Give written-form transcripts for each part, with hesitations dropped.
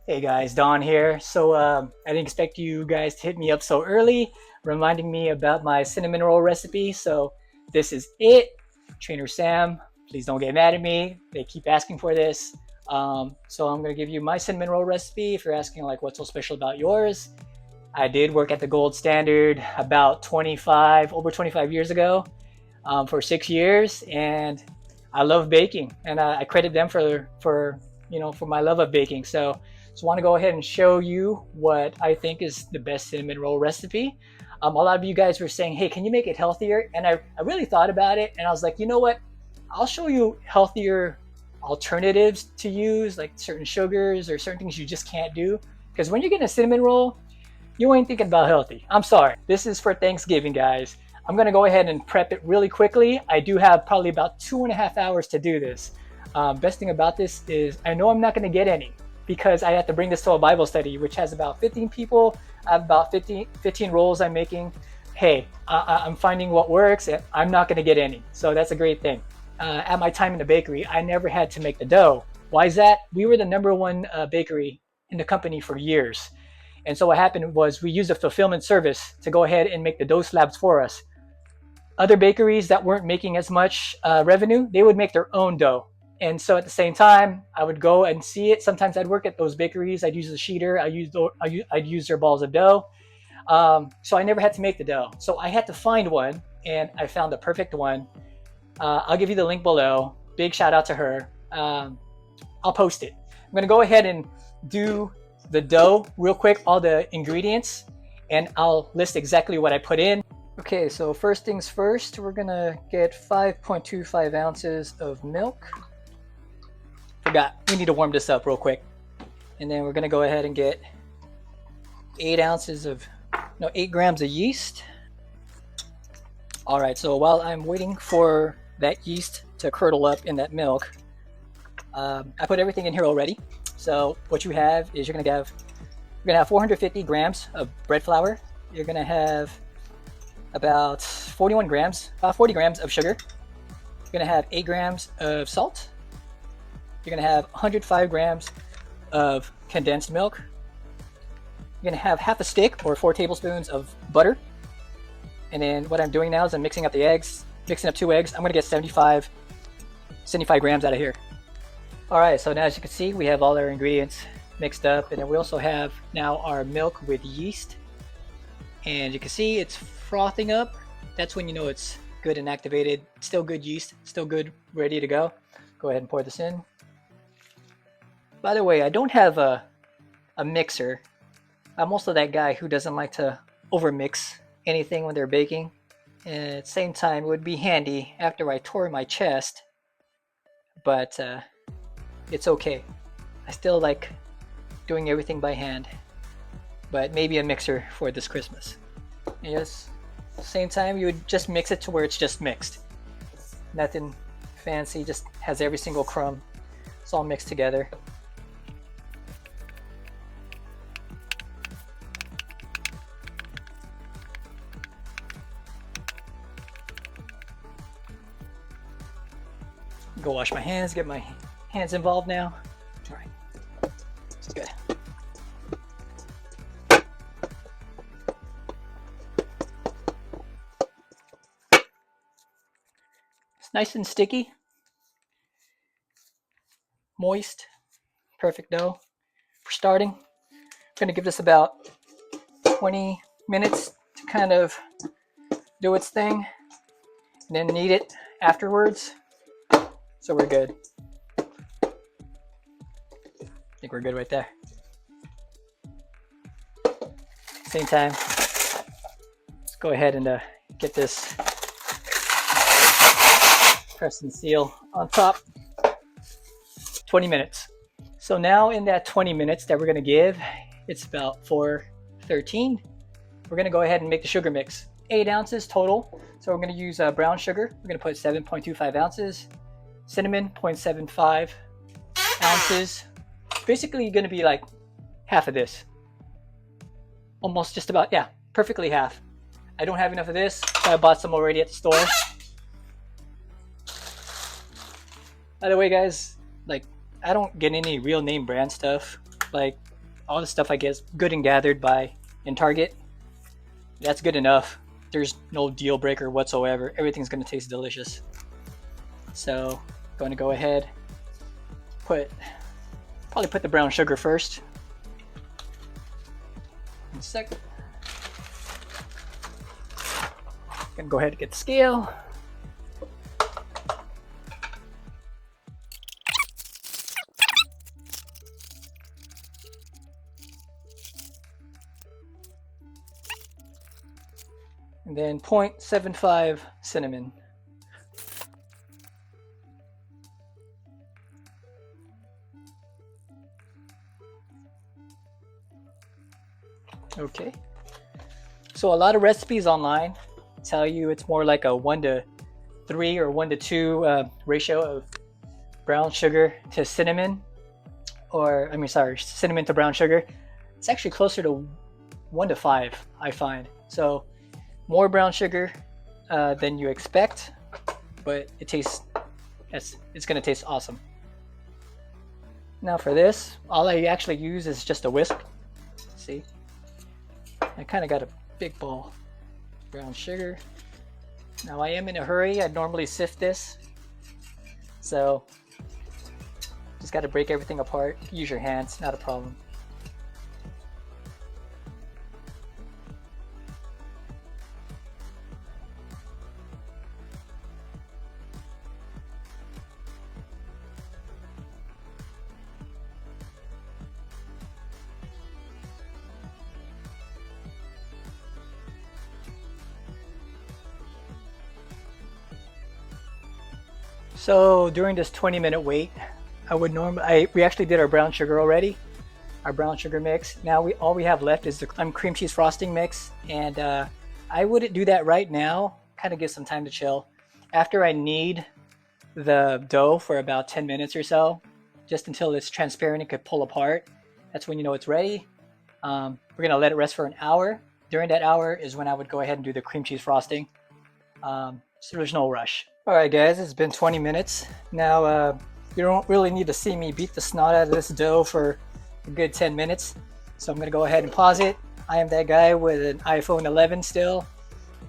Hey guys, Don here. I didn't expect you guys to hit me up so early, reminding me about my cinnamon roll recipe. So this is it. Trainer Sam, please don't get mad at me. They keep asking for this. So I'm gonna give you my cinnamon roll recipe. If you're asking like what's so special about yours, I did work at the Gold Standard about over 25 years ago, for 6 years, and I love baking, and I credit them for my love of baking. So want to go ahead and show you what I think is the best cinnamon roll recipe. A lot of you guys were saying, hey, can you make it healthier? And I really thought about it, and I was like, you know what? I'll show you healthier alternatives to use, like certain sugars or certain things you just can't do. Because when you're getting a cinnamon roll, you ain't thinking about healthy. I'm sorry. This is for Thanksgiving, guys. I'm gonna go ahead and prep it really quickly. I do have probably about 2.5 hours to do this. Best thing about this is I know I'm not gonna get any because I have to bring this to a Bible study, which has about 15 people. I have about 15 rolls I'm making. Hey, I'm finding what works, and I'm not gonna get any. So that's a great thing. At my time in the bakery, I never had to make the dough. Why is that? We were the #1 bakery in the company for years. And so what happened was we used a fulfillment service to go ahead and make the dough slabs for us. Other bakeries that weren't making as much revenue, they would make their own dough. And so at the same time, I would go and see it. Sometimes I'd work at those bakeries. I'd use the sheeter. I'd use their balls of dough. So I never had to make the dough. So I had to find one, and I found the perfect one. I'll give you the link below. Big shout out to her. I'll post it. I'm gonna go ahead and do the dough real quick, all the ingredients, and I'll list exactly what I put in. Okay, so first things first, we're gonna get 5.25 ounces of milk. Forgot, we need to warm this up real quick. And then we're gonna go ahead and get 8 grams of yeast. All right, so while I'm waiting for that yeast to curdle up in that milk, I put everything in here already. So what you have is you're gonna have 450 grams of bread flour. You're gonna have about 40 grams of sugar. You're gonna have 8 grams of salt. You're gonna have 105 grams of condensed milk. You're gonna have half a stick or 4 tablespoons of butter. And then what I'm doing now is I'm mixing up the eggs, mixing up 2 eggs. I'm gonna get 75 grams out of here. All right, so now as you can see, we have all our ingredients mixed up, and then we also have now our milk with yeast. And you can see it's frothing up. That's when you know it's good and activated. Still good yeast, still good, ready to go. Go ahead and pour this in. By the way, I don't have a mixer. I'm also that guy who doesn't like to overmix anything when they're baking. And at the same time, it would be handy after I tore my chest, but it's okay. I still like doing everything by hand, but maybe a mixer for this Christmas. Yes, at the same time, you would just mix it to where it's just mixed. Nothing fancy, just has every single crumb. It's all mixed together. Go wash my hands, get my hands involved now. All right, this is good. It's nice and sticky, moist, perfect dough. For starting, I'm gonna give this about 20 minutes to kind of do its thing, and then knead it afterwards. So we're good. I think we're good right there. Same time, let's go ahead and get this press and seal on top. 20 minutes. So now in that 20 minutes that we're gonna give, it's about 4:13. We're gonna go ahead and make the sugar mix. 8 ounces total. So we're gonna use brown sugar. We're gonna put 7.25 ounces. Cinnamon, 0.75 ounces. Basically gonna be like half of this. Almost just about, yeah, perfectly half. I don't have enough of this, so I bought some already at the store. By the way, guys, like, I don't get any real name brand stuff. Like, all the stuff I guess good and gathered by in Target. That's good enough. There's no deal breaker whatsoever. Everything's going to taste delicious. So I'm going to go ahead, probably put the brown sugar first. In a second. Gonna go ahead and get the scale. And then 0.75 cinnamon. Okay. So a lot of recipes online tell you it's more like a 1:3 or 1:2 ratio of brown sugar to cinnamon, or cinnamon to brown sugar. It's actually closer to 1:5, I find. So more brown sugar than you expect, but it's gonna taste awesome. Now for this, all I actually use is just a whisk. See, I kind of got a big bowl of brown sugar. Now I am in a hurry. I'd normally sift this, so just got to break everything apart. Use your hands, not a problem. So during this 20-minute wait, we actually did our brown sugar already, our brown sugar mix. Now all we have left is the cream cheese frosting mix, and I wouldn't do that right now. Kind of give some time to chill. After I knead the dough for about 10 minutes or so, just until it's transparent and could pull apart. That's when you know it's ready. We're gonna let it rest for an hour. During that hour is when I would go ahead and do the cream cheese frosting. So there's no rush. All right, guys, it's been 20 minutes. Now, you don't really need to see me beat the snot out of this dough for a good 10 minutes. So I'm gonna go ahead and pause it. I am that guy with an iPhone 11 still,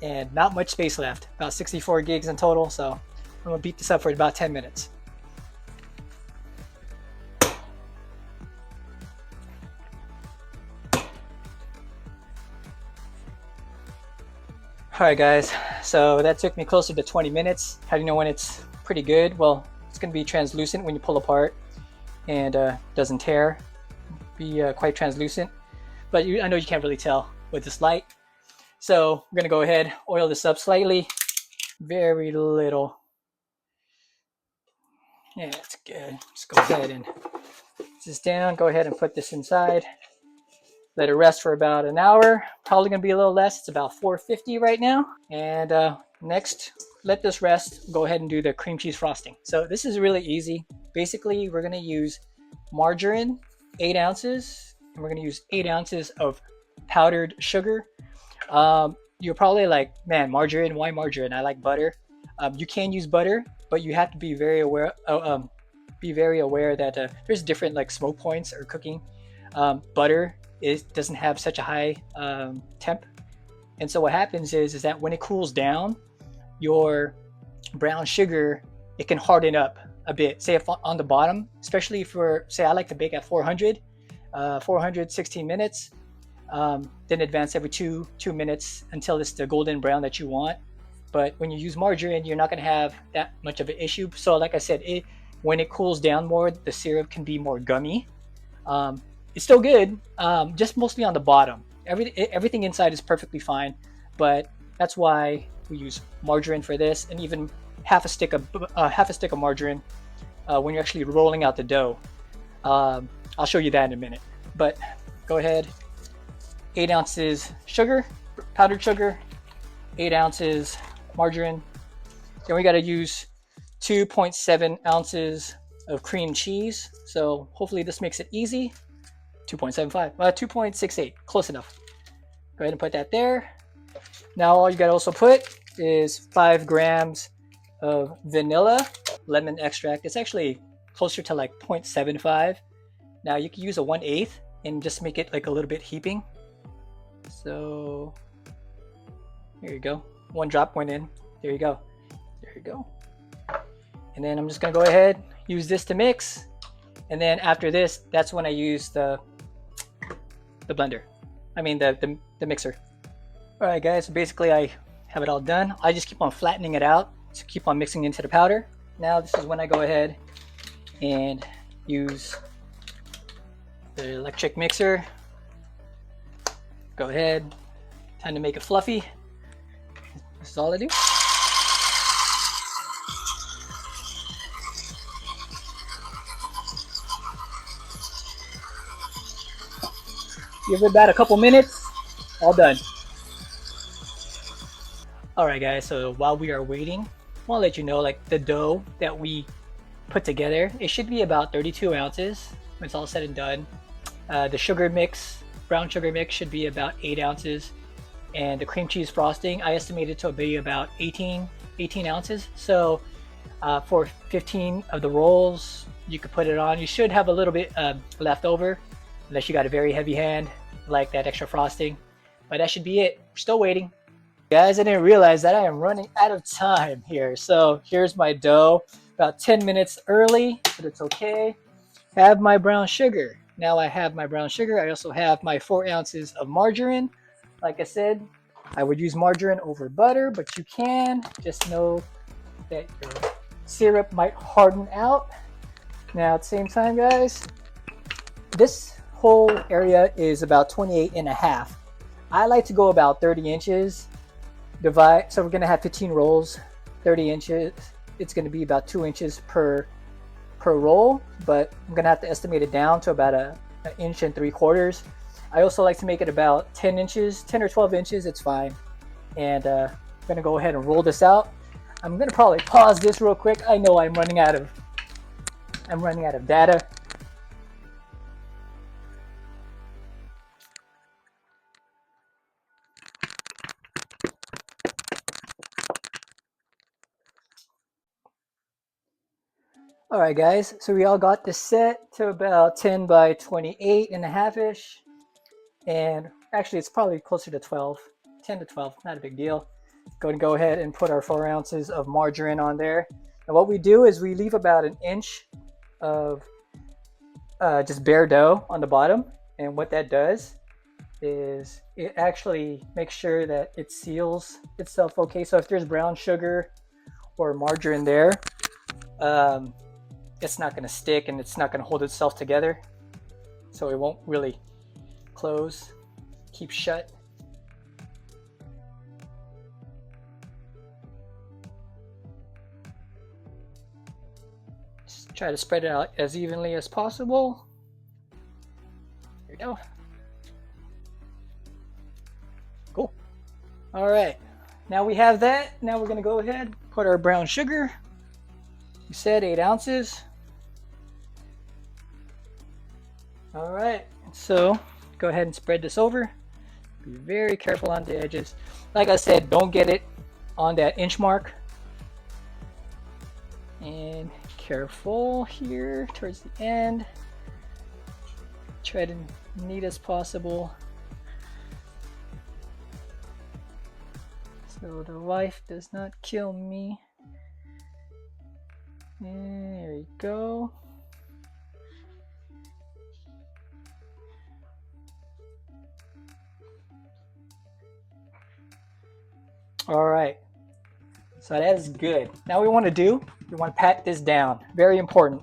and not much space left, about 64 gigs in total. So I'm gonna beat this up for about 10 minutes. All right, guys, so that took me closer to 20 minutes. How do you know when it's pretty good? Well, it's going to be translucent when you pull apart, and doesn't tear. Be quite translucent, but I know you can't really tell with this light. So we're going to go ahead, oil this up slightly, very little. Yeah, it's good. Let's go ahead and put this down. Go ahead and put this inside. Let it rest for about an hour. Probably gonna be a little less. It's about 450 right now. And next, let this rest. Go ahead and do the cream cheese frosting. So this is really easy. Basically, we're gonna use margarine, 8 ounces, and we're gonna use 8 ounces of powdered sugar. You're probably like, man, margarine, why margarine? I like butter. You can use butter, but you have to be very aware. That there's different like smoke points or cooking. Butter doesn't have such a high temp, and so what happens is that when it cools down, your brown sugar, it can harden up a bit. Say if on the bottom, especially for, say I like to bake at 400 16 minutes, then advance every two minutes until it's the golden brown that you want. But when you use margarine, you're not going to have that much of an issue. So like I said, when it cools down more, the syrup can be more gummy. It's still good, just mostly on the bottom. Everything inside is perfectly fine, but that's why we use margarine for this, and even half a stick of margarine when you're actually rolling out the dough. I'll show you that in a minute. But go ahead, 8 ounces sugar, powdered sugar, 8 ounces margarine. Then we got to use 2.7 ounces of cream cheese. So hopefully this makes it easy. 2.75, 2.68, close enough. Go ahead and put that there. Now all you gotta also put is 5 grams of vanilla lemon extract. It's actually closer to like 0.75. Now you can use a 1/8 and just make it like a little bit heaping. So here you go. One drop went in. There you go. There you go. And then I'm just gonna go ahead, use this to mix. And then after this, that's when I use the blender. I mean the mixer. All right guys, so basically I have it all done. I just keep on flattening it out to keep on mixing into the powder. Now this is when I go ahead and use the electric mixer. Go ahead, time to make it fluffy. This is all I do. Give it about a couple minutes, all done. All right guys, so while we are waiting, I want to let you know like the dough that we put together, it should be about 32 ounces when it's all said and done. The sugar mix, brown sugar mix, should be about 8 ounces. And the cream cheese frosting, I estimated to be about 18 ounces. So for 15 of the rolls, you could put it on. You should have a little bit left over, unless you got a very heavy hand, like that extra frosting. But that should be it. We're still waiting. Guys, I didn't realize that I am running out of time here. So here's my dough, about 10 minutes early, but it's okay. Have my brown sugar. Now I have my brown sugar. I also have my 4 ounces of margarine. Like I said, I would use margarine over butter, but you can. Just know that your syrup might harden out. Now at the same time, guys, this whole area is about 28.5. I like to go about 30 inches. Divide, so we're gonna have 15 rolls, 30 inches. It's gonna be about 2 inches per roll, but I'm gonna have to estimate it down to about an inch and 3/4. I also like to make it about 10 inches, 10 or 12 inches, it's fine. And I'm gonna go ahead and roll this out. I'm gonna probably pause this real quick. I know I'm running out of data. All right, guys, so we all got this set to about 10 by 28.5-ish. And actually, it's probably closer to 12, 10 to 12, not a big deal. Go ahead and put our 4 ounces of margarine on there. And what we do is we leave about an inch of just bare dough on the bottom. And what that does is it actually makes sure that it seals itself okay. So if there's brown sugar or margarine there, it's not going to stick and it's not going to hold itself together. So it won't really close, keep shut. Just try to spread it out as evenly as possible. There you go. Cool. All right, now we have that. Now we're gonna go ahead, put our brown sugar. You said 8 ounces. All right, so go ahead and spread this over. Be very careful on the edges. Like I said, don't get it on that inch mark. And careful here towards the end. Try to neat as possible, so the wife does not kill me. And there you go. All right, so that is good. Now we want to pat this down. Very important.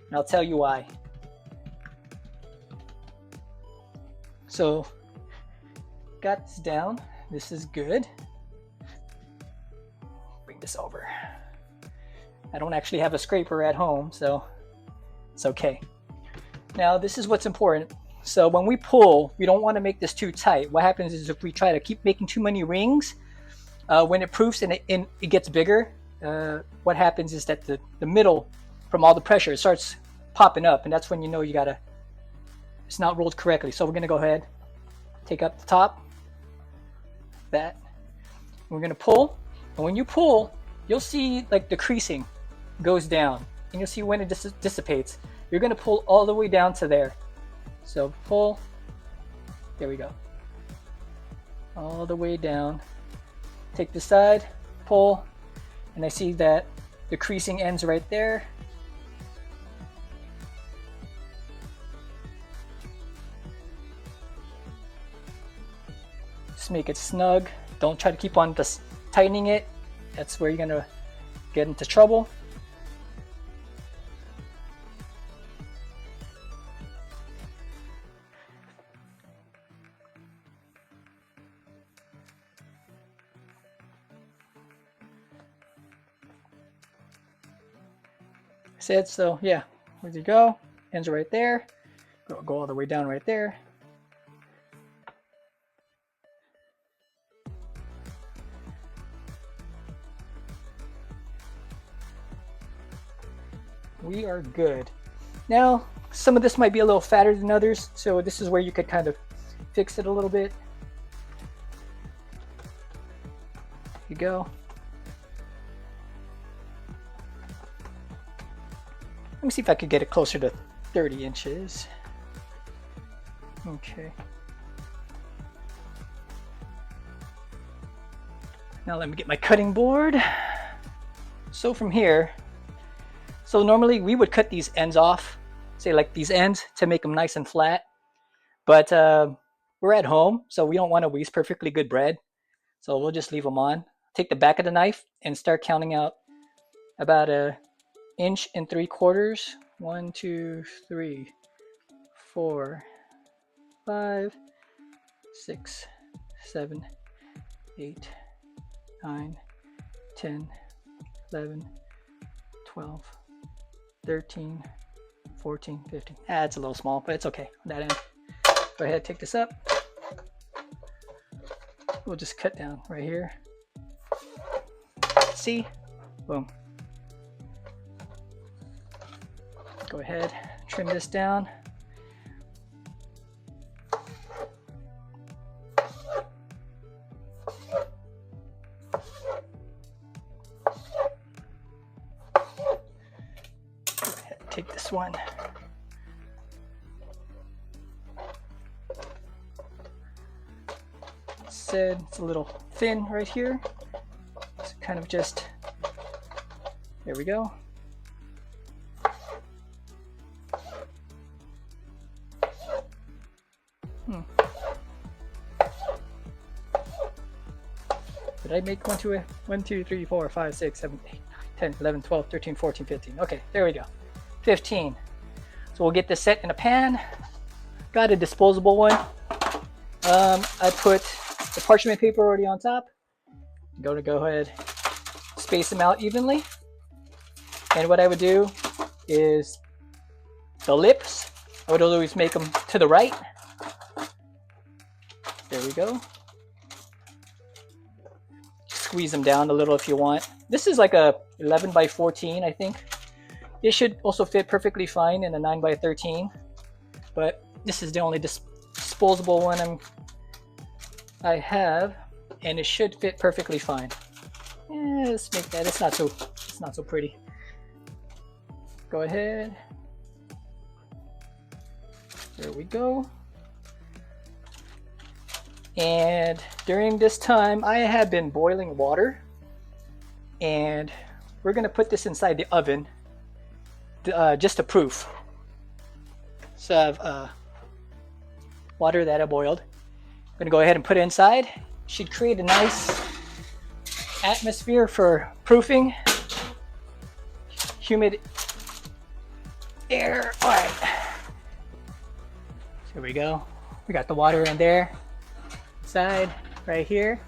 And I'll tell you why. So, got this down. This is good. Bring this over. I don't actually have a scraper at home, so it's okay. Now, this is what's important. So when we pull, we don't want to make this too tight. What happens is if we try to keep making too many rings, when it proofs and it gets bigger, what happens is that the middle, from all the pressure, it starts popping up, and that's when you know it's not rolled correctly. So we're gonna go ahead, take up the top, that. We're gonna pull, and when you pull, you'll see like the creasing goes down, and you'll see when it dissipates. You're gonna pull all the way down to there. So pull, there we go, all the way down. Take the side, pull, and I see that the creasing ends right there. Just make it snug. Don't try to keep on just tightening it. That's where you're gonna get into trouble. Said so, yeah. Where you go? Ends right there. Go all the way down right there. We are good. Now, some of this might be a little fatter than others, so this is where you could kind of fix it a little bit. There you go. Let me see if I could get it closer to 30 inches. Okay. Now let me get my cutting board. So from here, so normally we would cut these ends off, say like these ends, to make them nice and flat. But we're at home, so we don't want to waste perfectly good bread. So we'll just leave them on. Take the back of the knife and start counting out about a 1.75 inches. 1, 2, 3, 4, 5, 6, 7, 8, 9, 10, 11, 12, 13, 14, 15. It's a little small, but it's okay on that end. Go ahead, take this up. We'll just cut down right here. See? Boom. Go ahead, trim this down. Go ahead, take this one. Said it's a little thin right here. So kind of just, there we go. Did I make 1, 2, 3, 4, 5, 6, 7, 8, 9, 10, 11, 12, 13, 14, 15. Okay, there we go. 15. So we'll get this set in a pan. Got a disposable one. I put the parchment paper already on top. I'm going to go ahead, space them out evenly. And what I would do is the lips, I would always make them to the right. There we go. Squeeze them down a little if you want. This is like a 11 by 14, I think. It should also fit perfectly fine in a 9 by 13, but this is the only disposable one I have, and it should fit perfectly fine. Let's make that. It's not so pretty. Go ahead. There we go. And during this time, I have been boiling water, and we're gonna put this inside the oven just to proof. So I have water that I boiled. I'm gonna go ahead and put it inside. Should create a nice atmosphere for proofing. Humid air. All right. Here we go. We got the water in there. Side right here.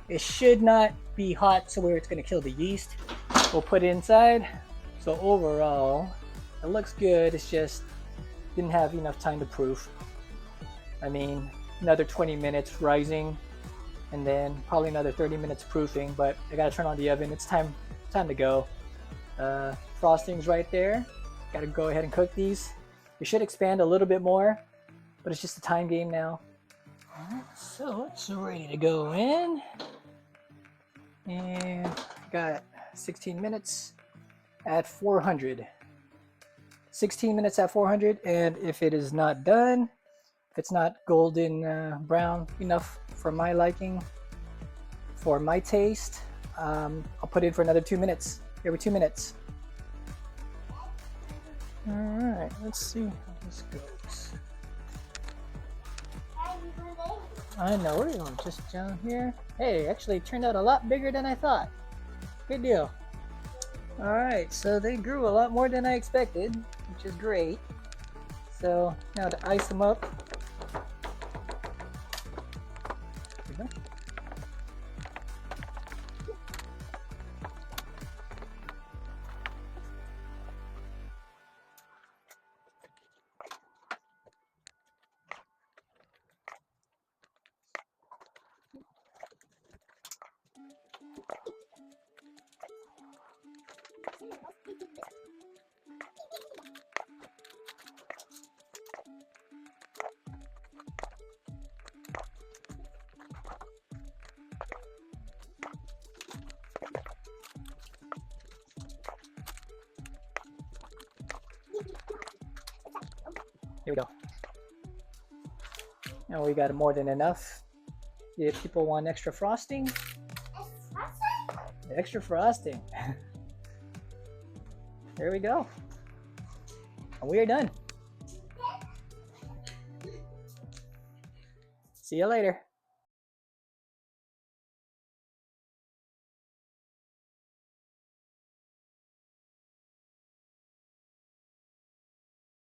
It should not be hot so where it's going to kill the yeast. We'll put it inside. So overall, it looks good. It's just didn't have enough time to proof. I mean, another 20 minutes rising, and then probably another 30 minutes proofing. But I gotta turn on the oven. It's time to go. Frosting's right there. Gotta go ahead and cook these. It should expand a little bit more, but it's just a time game now. So it's ready to go in, and got 16 minutes at 400. 16 minutes at 400, and if it is not done, it's not golden brown enough for my liking, for my taste, I'll put it in for another 2 minutes. Every 2 minutes. All right, let's see how this goes. I know, we're going just down here. Hey, actually it turned out a lot bigger than I thought. Good deal. All right, so they grew a lot more than I expected, which is great. So now to ice them up. There we go. Here we go. Now we got more than enough. If people want extra frosting, extra frosting. There we go. And we are done. See you later.